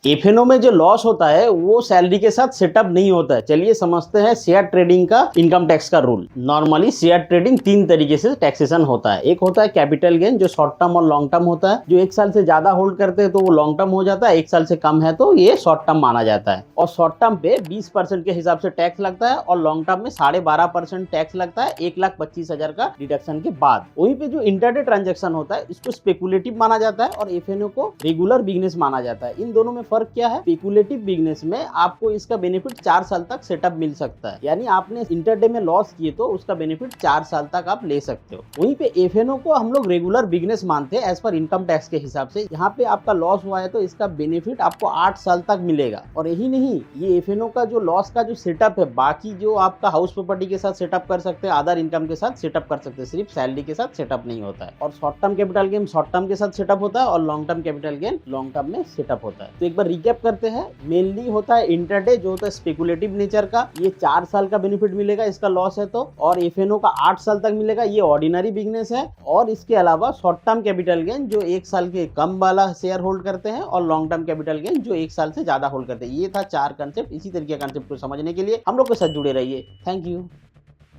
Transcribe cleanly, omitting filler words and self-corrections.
F&O में जो loss होता है वो सैलरी के साथ सेटअप नहीं होता है। चलिए समझते हैं शेयर ट्रेडिंग का इनकम टैक्स का रूल। नॉर्मली शेयर ट्रेडिंग तीन तरीके से टैक्सेशन होता है। एक होता है कैपिटल गेन जो शॉर्ट टर्म और लॉन्ग टर्म होता है। जो एक साल से ज्यादा होल्ड करते हैं तो वो लॉन्ग टर्म हो जाता है, एक साल से कम है तो ये शॉर्ट टर्म माना जाता है। और शॉर्ट टर्म पे 20% के हिसाब से टैक्स लगता है और लॉन्ग टर्म में 12.5% टैक्स लगता है 1,25,000 का डिडक्शन के बाद। वहीं पे जो इंटरडे ट्रांजेक्शन होता है इसको स्पेकुलेटिव माना जाता है और एफएनओ को रेगुलर बिजनेस माना जाता है। इन दोनों में फर्क क्या है? स्पेकुलेटिव बिजनेस में आपको इसका बेनिफिट 4 साल तक सेटअप मिल सकता है, यानी आपने इंटरडे में लॉस किए तो उसका बेनिफिट 4 साल तक आप ले सकते हो। वहीं पे एफएनओ को हम लोग रेगुलर बिजनेस मानते हैं एज पर इनकम टैक्स के हिसाब से। यहाँ पे आपका लॉस हुआ है तो इसका बेनिफिट आपको 8 साल तक मिलेगा। और यही नहीं, ये एफएनओ का जो लॉस का जो सेटअप है, बाकी जो आपका हाउस प्रॉपर्टी के साथ सेटअप कर सकते हैं, अदर इनकम के साथ सेटअप कर सकते हैं, सिर्फ सैलरी के साथ सेटअप नहीं होता है। और short term capital gain short term के साथ सेटअप होता है और long term capital gain long term में सेटअप होता है। तो एक बार रिकैप करते हैं। मेनली होता है इंटरडे जो होता है स्पेकुलेटिव नेचर का, ये 4 साल का बेनिफिट मिलेगा इसका लॉस है तो। और एफएनओ का 8 साल तक मिलेगा, ये ऑर्डिनरी बिजनेस है। और इसके अलावा शॉर्ट टर्म कैपिटल गेन जो 1 साल के कम वाला शेयर होल्ड करते हैं और लॉन्ग टर्म कैपिटल गेन जो 1 साल से ज्यादा होल्ड करते हैं। ये था 4 कंसेप्ट। इसी तरीके का कंसेप्ट को समझने के लिए हम लोग के साथ जुड़े रहिए। Thank you.